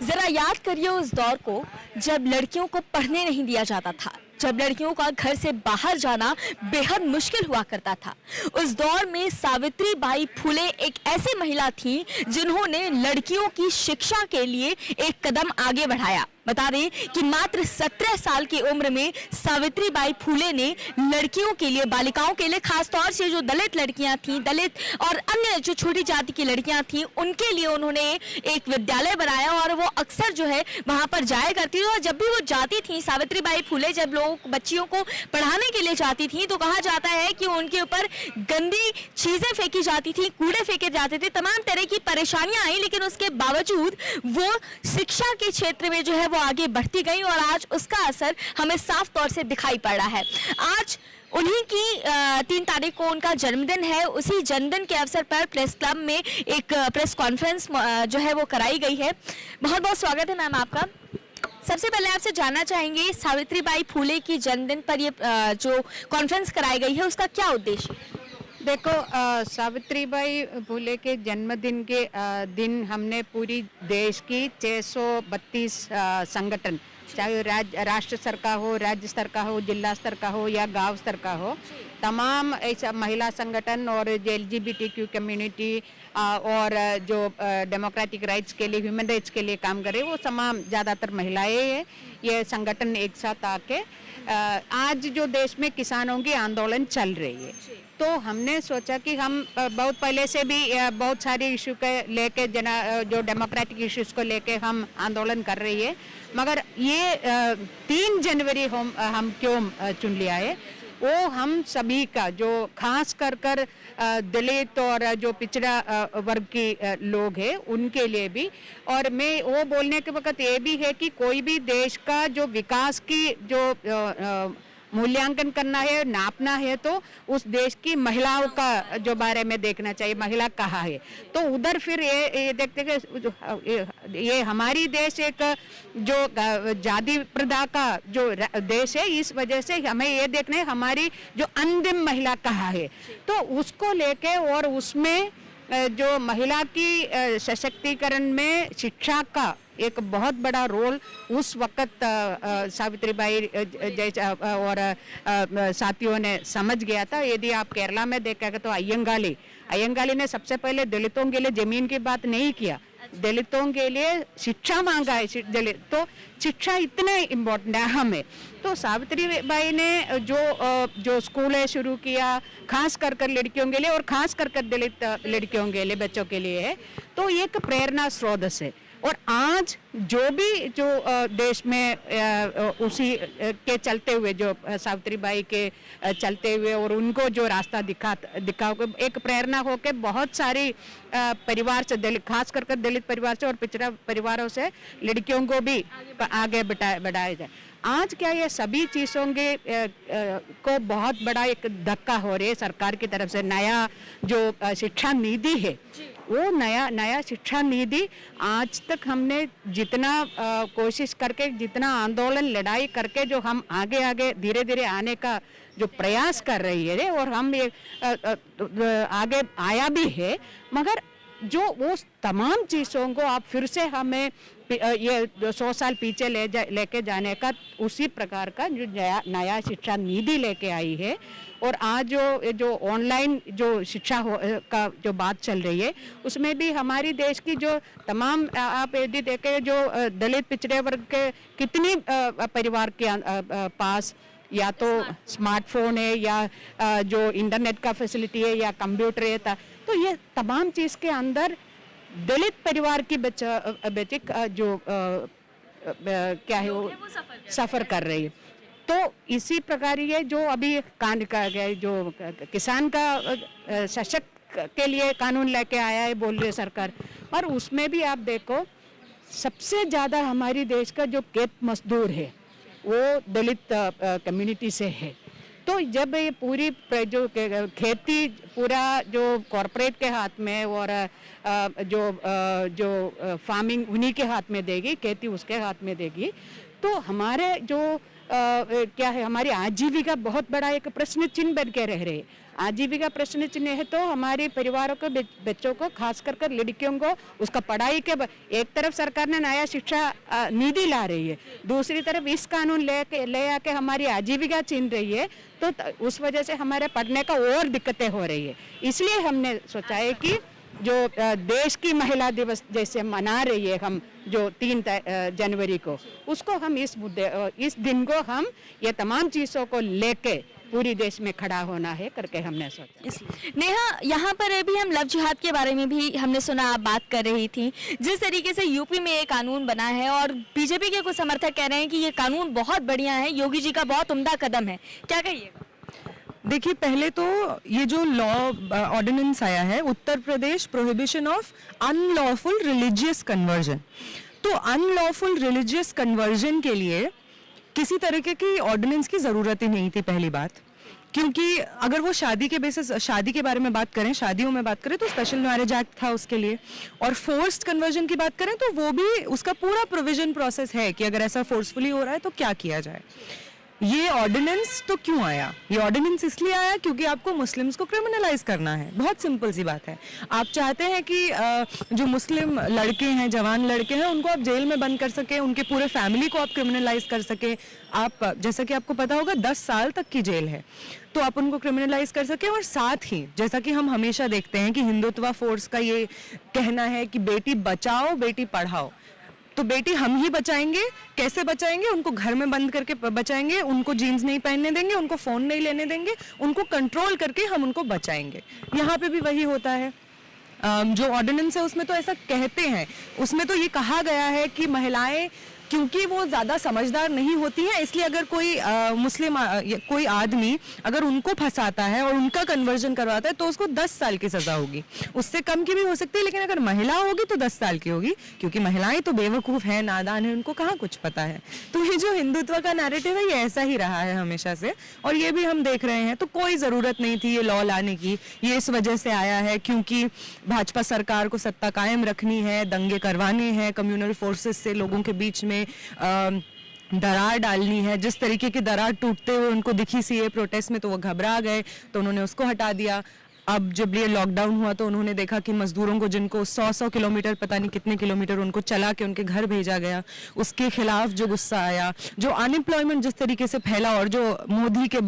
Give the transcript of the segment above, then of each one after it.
जरा याद करिए उस दौर को जब लड़कियों को पढ़ने नहीं दिया जाता था, जब लड़कियों का घर से बाहर जाना बेहद मुश्किल हुआ करता था। उस दौर में सावित्री बाई फुले एक ऐसी महिला थी जिन्होंने लड़कियों की शिक्षा के लिए एक कदम आगे बढ़ाया। बता दें कि मात्र 17 साल की उम्र में सावित्री बाई फुले ने लड़कियों के लिए, बालिकाओं के लिए, खासतौर से जो दलित लड़कियां थीं, दलित और अन्य जो छोटी जाति की लड़कियां थीं, उनके लिए उन्होंने एक विद्यालय बनाया और वो अक्सर जो है वहां पर जाया करती थी। और जब भी वो जाती थी, सावित्री बाई फुले जब लोग बच्चियों को पढ़ाने के लिए जाती थी, तो कहा जाता है कि उनके ऊपर गंदी चीजें फेंकी जाती थी, कूड़े फेंके जाते थे, तमाम तरह की परेशानियां आई, लेकिन उसके बावजूद वो शिक्षा के क्षेत्र में जो है वो आगे बढ़ती गई और आज उसका असर हमें साफ तौर से दिखाई पड़ रहा है। आज उन्हीं की 3 तारीख को उनका जन्मदिन है। उसी जन्मदिन के अवसर पर प्रेस क्लब में एक प्रेस कॉन्फ्रेंस जो है वो कराई गई है। बहुत बहुत स्वागत है मैम आपका। सबसे पहले आपसे जानना चाहेंगे, सावित्री बाई फुले की जन्मदिन पर ये जो कॉन्फ्रेंस कराई गई है उसका क्या उद्देश्य है? देखो, सावित्रीबाई फुले के जन्मदिन के दिन हमने पूरी देश की 632 संगठन, चाहे राष्ट्र स्तर का हो, राज्य स्तर का हो, जिला स्तर का हो या गांव स्तर का हो, तमाम ऐसा महिला संगठन और जो LGBTQ कम्युनिटी और जो डेमोक्रेटिक राइट्स के लिए, ह्यूमन राइट्स के लिए काम करे, वो तमाम ज़्यादातर महिलाएं हैं। ये संगठन एक साथ आके आज जो देश में किसानों की आंदोलन चल रही है, तो हमने सोचा कि हम बहुत पहले से भी बहुत सारे इशू के लेके जो डेमोक्रेटिक इश्यूज को लेके हम आंदोलन कर रही है, मगर ये 3 जनवरी हम क्यों चुन लिया है, वो हम सभी का, जो खास कर दलित और जो पिछड़ा वर्ग के लोग हैं उनके लिए भी। और मैं वो बोलने के वक्त ये भी है कि कोई भी देश का जो विकास की जो मूल्यांकन करना है, नापना है, तो उस देश की महिलाओं का जो बारे में देखना चाहिए, महिला कहाँ है। तो उधर फिर ये देखते हैं ये हमारी देश एक जो जाति प्रथा का जो देश है, इस वजह से हमें ये देखना है हमारी जो अंतिम महिला कहाँ है, तो उसको लेके और उसमें जो महिला की सशक्तिकरण में शिक्षा का एक बहुत बड़ा रोल उस वक्त सावित्रीबाई जैसा और साथियों ने समझ गया था। यदि आप केरला में देखेंगे तो अयंगाली ने सबसे पहले दलितों के लिए जमीन की बात नहीं किया, दलितों के लिए शिक्षा मांगा है। दलित तो शिक्षा इतना इम्पोर्टेंट है हमें। तो सावित्रीबाई ने जो स्कूलें शुरू किया, खास कर लड़कियों के लिए और खास कर दलित लड़कियों के लिए, बच्चों के लिए है, तो एक प्रेरणा स्रोत है। और आज जो भी जो देश में उसी के चलते हुए, जो सावित्रीबाई के चलते हुए और उनको जो रास्ता दिखा एक प्रेरणा हो के बहुत सारी परिवार से, दलित खास कर दलित परिवार से और पिछड़ा परिवारों से लड़कियों को भी आगे बढ़ाया जाए। आज क्या ये सभी चीज़ों के को बहुत बड़ा एक धक्का हो रही है सरकार की तरफ से। नया जो शिक्षा नीति है, वो नया शिक्षा नीति आज तक हमने जितना कोशिश करके, जितना आंदोलन लड़ाई करके जो हम आगे धीरे धीरे आने का जो प्रयास कर रही है, और हम ये आगे आया भी है, मगर जो वो तमाम चीज़ों को आप फिर से हमें ये 100 साल पीछे लेके जाने का उसी प्रकार का जो नया शिक्षा नीति लेके आई है। और आज जो ऑनलाइन जो शिक्षा का जो बात चल रही है, उसमें भी हमारी देश की जो तमाम, आप यदि देखें जो दलित पिछड़े वर्ग के कितनी परिवार के पास या तो स्मार्टफोन है या जो इंटरनेट का फैसिलिटी है या कंप्यूटर है, तो ये तमाम चीज़ के अंदर दलित परिवार की बेटी जो क्या है वो सफ़र कर रही है। तो इसी प्रकार ये जो अभी जो किसान का सशक्त के लिए कानून लेके आया है, बोल रही है सरकार, और उसमें भी आप देखो सबसे ज़्यादा हमारी देश का जो खेत मजदूर है वो दलित कम्युनिटी से है। तो जब ये पूरी जो खेती पूरा जो कॉरपोरेट के हाथ में और जो फार्मिंग उन्हीं के हाथ में देगी, खेती उसके हाथ में देगी, तो हमारे जो क्या है, हमारी आजीविका बहुत बड़ा एक प्रश्न चिन्ह बन के रह रहे हैं। आजीविका प्रश्न चिन्ह है तो हमारे परिवारों को, बच्चों को, खास कर लड़कियों को उसका पढ़ाई के एक तरफ सरकार ने नया शिक्षा नीति ला रही है, दूसरी तरफ इस कानून ले आके हमारी आजीविका छीन रही है, तो उस वजह से हमारे पढ़ने का और दिक्कतें हो रही है। इसलिए हमने सोचा है कि जो देश की महिला दिवस जैसे मना रही है हम, जो 3 जनवरी को, उसको हम इस दिन को हम ये तमाम चीज़ों को लेके पूरी देश में खड़ा होना है करके हमने सोचा। नेहा, यहाँ पर अभी हम लव जिहाद के बारे में भी हमने सुना, आप बात कर रही थी। जिस तरीके से यूपी में ये कानून बना है और बीजेपी के कुछ समर्थक कह रहे हैं कि ये कानून बहुत बढ़िया है, योगी जी का बहुत उम्दा कदम है, क्या कहिएगा? देखिए, पहले तो ये जो लॉ ऑर्डिनेंस आया है, Uttar Pradesh prohibition of unlawful religious conversion, तो अनलॉफुल रिलीजियस कन्वर्जन के लिए किसी तरीके की ऑर्डिनेंस की ज़रूरत ही नहीं थी, पहली बात। क्योंकि अगर वो शादी के बारे में बात करें, शादियों में बात करें, तो स्पेशल मैरिज एक्ट था उसके लिए, और फोर्स्ड कन्वर्जन की बात करें तो वो भी, उसका पूरा प्रोविजन प्रोसेस है कि अगर ऐसा फोर्सफुली हो रहा है तो क्या किया जाए। ये ऑर्डिनेंस तो क्यों आया? ये ऑर्डिनेंस इसलिए आया क्योंकि आपको मुस्लिम्स को क्रिमिनलाइज करना है। बहुत सिंपल सी बात है। आप चाहते हैं कि जो मुस्लिम लड़के हैं, जवान लड़के हैं, उनको आप जेल में बंद कर सके, उनके पूरे फैमिली को आप क्रिमिनलाइज कर सके। आप, जैसा कि आपको पता होगा, 10 साल तक की जेल है, तो आप उनको क्रिमिनलाइज कर सके। और साथ ही, जैसा कि हम हमेशा देखते हैं कि हिंदुत्व फोर्स का ये कहना है कि बेटी बचाओ बेटी पढ़ाओ, तो बेटी हम ही बचाएंगे। कैसे बचाएंगे? उनको घर में बंद करके बचाएंगे, उनको जीन्स नहीं पहनने देंगे, उनको फोन नहीं लेने देंगे, उनको कंट्रोल करके हम उनको बचाएंगे। यहाँ पे भी वही होता है। जो ऑर्डिनेंस है उसमें तो ऐसा कहते हैं, उसमें तो ये कहा गया है कि महिलाएं, क्योंकि वो ज़्यादा समझदार नहीं होती हैं, इसलिए अगर कोई मुस्लिम कोई आदमी अगर उनको फंसाता है और उनका कन्वर्जन करवाता है तो उसको 10 साल की सज़ा होगी। उससे कम की भी हो सकती है, लेकिन अगर महिला होगी तो 10 साल की होगी, क्योंकि महिलाएं तो बेवकूफ़ हैं, नादान हैं, उनको कहाँ कुछ पता है। तो ये जो हिंदुत्व का नैरेटिव है, ये ऐसा ही रहा है हमेशा से, और ये भी हम देख रहे हैं। तो कोई ज़रूरत नहीं थी ये लॉ लाने की। ये इस वजह से आया है क्योंकि भाजपा सरकार को सत्ता कायम रखनी है, दंगे करवाने हैं, कम्युनल फोर्सेस से लोगों के बीच में दरार डालनी है। जिस तरीके की दरार टूटते हुए उनको दिखी सीए प्रोटेस्ट में, तो वो घबरा गए, तो उन्होंने उसको हटा दिया। अब जब ये लॉकडाउन हुआ तो उन्होंने देखा कि मजदूरों को, जिनको 100 किलोमीटर, पता नहीं कितने किलोमीटर उनको चला के उनके घर भेजा गया, उसके खिलाफ जो गुस्सा आया, जो अनएम्प्लॉयमेंट जिस तरीके से फैला, और जो मोदी के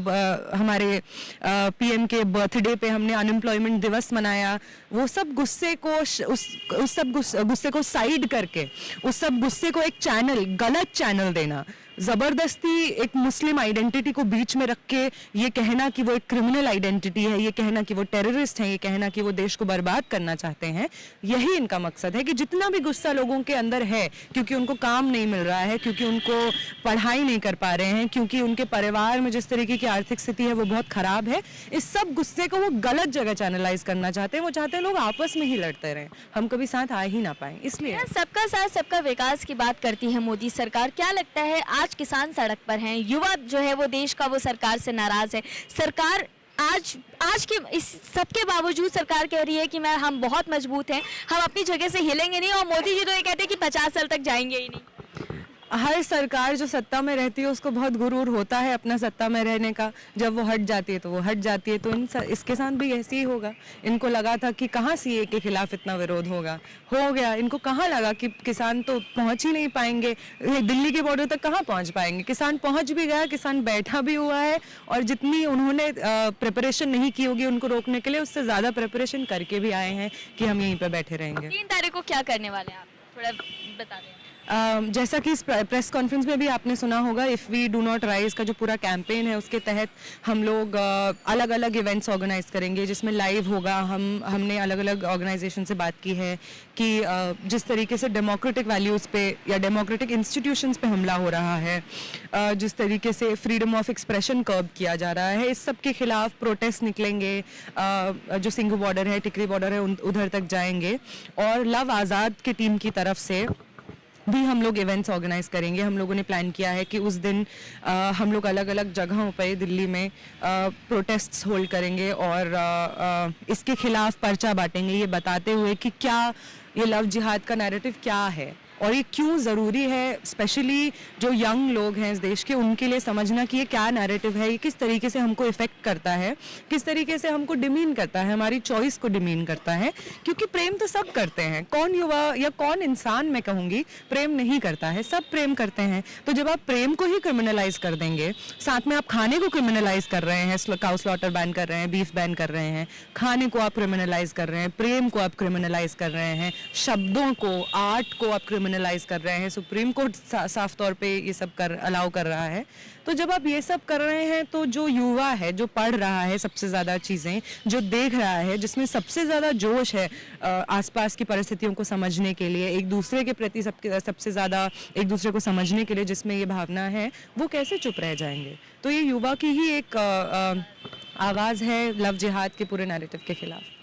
हमारे पीएम के बर्थडे पे हमने अनएम्प्लॉयमेंट दिवस मनाया, वो सब गुस्से को, उस सब गुस्से को साइड करके, उस सब गुस्से को एक चैनल, गलत चैनल देना, ज़बरदस्ती एक मुस्लिम आइडेंटिटी को बीच में रख के ये कहना कि वो एक क्रिमिनल आइडेंटिटी है, ये कहना कि वो टेररिस्ट हैं, ये कहना कि वो देश को बर्बाद करना चाहते हैं, यही इनका मकसद है। कि जितना भी गुस्सा लोगों के अंदर है, क्योंकि उनको काम नहीं मिल रहा है, क्योंकि उनको पढ़ाई नहीं कर पा रहे हैं, क्योंकि उनके परिवार में जिस तरीके की आर्थिक स्थिति है वो बहुत ख़राब है, इस सब गुस्से को वो गलत जगह चैनलाइज करना चाहते हैं। वो चाहते हैं लोग आपस में ही लड़ते रहें, हम कभी साथ आ ही ना पाए। इसलिए सबका साथ सबका विकास की बात करती है मोदी सरकार। क्या लगता है, आज किसान सड़क पर हैं, युवा जो है वो देश का, वो सरकार से नाराज है। सरकार आज के इस सब के बावजूद सरकार कह रही है कि हम बहुत मजबूत हैं, हम अपनी जगह से हिलेंगे नहीं, और मोदी जी तो ये कहते हैं कि 50 साल तक जाएंगे ही नहीं। हर सरकार जो सत्ता में रहती है उसको बहुत गुरूर होता है अपना सत्ता में रहने का। जब वो हट जाती है तो वो हट जाती है। तो इसके साथ भी ऐसे ही होगा। इनको लगा था कि कहाँ सीए के खिलाफ इतना विरोध होगा, हो गया। इनको कहाँ लगा कि किसान तो पहुँच ही नहीं पाएंगे, दिल्ली के बॉर्डर तक कहाँ पहुँच पाएंगे। किसान पहुँच भी गया, किसान बैठा भी हुआ है, और जितनी उन्होंने प्रिपरेशन नहीं की होगी उनको रोकने के लिए, उससे ज़्यादा प्रिपरेशन करके भी आए हैं कि हम यहीं पर बैठे रहेंगे। 3 तारीख को क्या करने वाले हैं आप, थोड़ा बता दें। जैसा कि इस प्रेस कॉन्फ्रेंस में भी आपने सुना होगा, if we do not rise का जो पूरा कैंपेन है, उसके तहत हम लोग अलग अलग इवेंट्स ऑर्गेनाइज करेंगे जिसमें लाइव होगा। हमने अलग अलग ऑर्गेनाइजेशन से बात की है कि जिस तरीके से डेमोक्रेटिक वैल्यूज़ पे या डेमोक्रेटिक इंस्टीट्यूशंस पे हमला हो रहा है, जिस तरीके से फ्रीडम ऑफ एक्सप्रेशन कर्ब किया जा रहा है, इस सब के खिलाफ प्रोटेस्ट निकलेंगे। जो सिंघू बॉर्डर है, टिकरी बॉर्डर है, उधर तक जाएंगे। और लव आज़ाद की टीम की तरफ से भी हम लोग इवेंट्स ऑर्गेनाइज करेंगे। हम लोगों ने प्लान किया है कि उस दिन हम लोग अलग अलग जगहों पर दिल्ली में प्रोटेस्ट्स होल्ड करेंगे और इसके खिलाफ पर्चा बांटेंगे, ये बताते हुए कि क्या ये लव जिहाद का नैरेटिव क्या है और ये क्यों ज़रूरी है, स्पेशली जो यंग लोग हैं इस देश के, उनके लिए समझना कि ये क्या नैरेटिव है, ये किस तरीके से हमको इफ़ेक्ट करता है, किस तरीके से हमको डिमीन करता है, हमारी चॉइस को डिमीन करता है। क्योंकि प्रेम तो सब करते हैं, कौन युवा या कौन इंसान मैं कहूँगी प्रेम नहीं करता है, सब प्रेम करते हैं। तो जब आप प्रेम को ही क्रिमिनलाइज कर देंगे, साथ में आप खाने को क्रिमिनलाइज कर रहे हैं, काउ स्लॉटर बैन कर रहे हैं, बीफ बैन कर रहे हैं, खाने को आप क्रिमिनलाइज कर रहे हैं, प्रेम को आप क्रिमिनलाइज कर रहे हैं, शब्दों को, आर्ट को आप क्रिमिनलाइज कर रहे हैं। सुप्रीम कोर्ट साफ तौर पे ये सब अलाउ कर रहा है। तो जब आप ये सब कर रहे हैं तो जो युवा है, जो पढ़ रहा है सबसे ज़्यादा चीज़ें, जो देख रहा है, जिसमें सबसे ज़्यादा जोश है आसपास की परिस्थितियों को समझने के लिए, एक दूसरे के प्रति सबसे ज़्यादा एक दूसरे को समझने के लिए जिसमें ये भावना है, वो कैसे चुप रह जाएंगे। तो ये युवा की ही एक आवाज़ है लव जिहाद के पूरे नैरेटिव के खिलाफ।